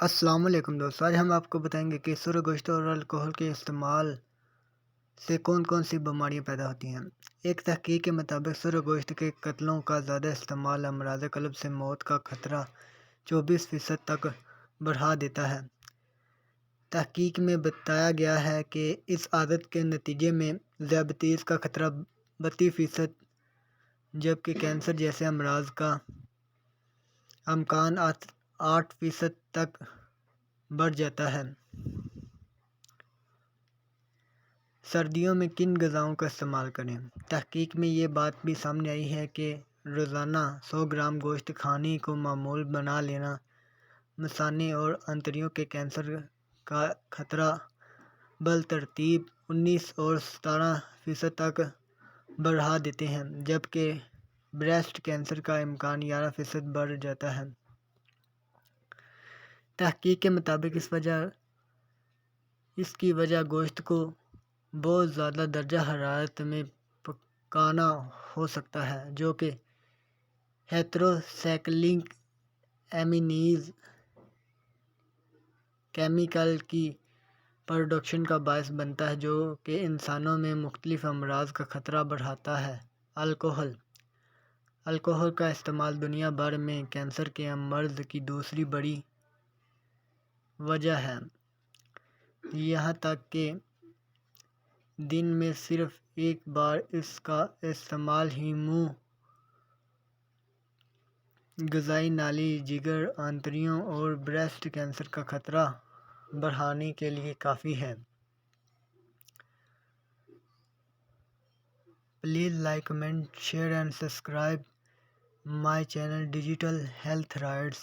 السلام علیکم دوستو، آج ہم آپ کو بتائیں گے کہ سر گوشت اور الکحل کے استعمال سے کون کون سی بیماریاں پیدا ہوتی ہیں۔ ایک تحقیق کے مطابق سر گوشت کے قتلوں کا زیادہ استعمال امراض قلب سے موت کا خطرہ 24% تک بڑھا دیتا ہے۔ تحقیق میں بتایا گیا ہے کہ اس عادت کے نتیجے میں ذیابیطس کا خطرہ 32%، جبکہ کینسر جیسے امراض کا امکان 8% تک بڑھ جاتا ہے۔ سردیوں میں کن غذاؤں کا استعمال کریں؟ تحقیق میں یہ بات بھی سامنے آئی ہے کہ روزانہ 100 گرام گوشت کھانے کو معمول بنا لینا مثانے اور آنتڑیوں کے کینسر کا خطرہ بالترتیب 19 اور 17% تک بڑھا دیتے ہیں، جبکہ بریسٹ کینسر کا امکان 11% بڑھ جاتا ہے۔ تحقیق کے مطابق اس کی وجہ گوشت کو بہت زیادہ درجہ حرارت میں پکانا ہو سکتا ہے، جو کہ ہیٹروسائکلک امینیز کیمیکل کی پروڈکشن کا باعث بنتا ہے، جو کہ انسانوں میں مختلف امراض کا خطرہ بڑھاتا ہے۔ الکحل کا استعمال دنیا بھر میں کینسر کے مرض کی دوسری بڑی وجہ ہے، یہاں تک کہ دن میں صرف ایک بار اس کا استعمال ہی منہ، غذائی نالی، جگر، آنتڑیوں اور بریسٹ کینسر کا خطرہ بڑھانے کے لیے کافی ہے۔ Please like, comment, share and subscribe my channel digital health rights.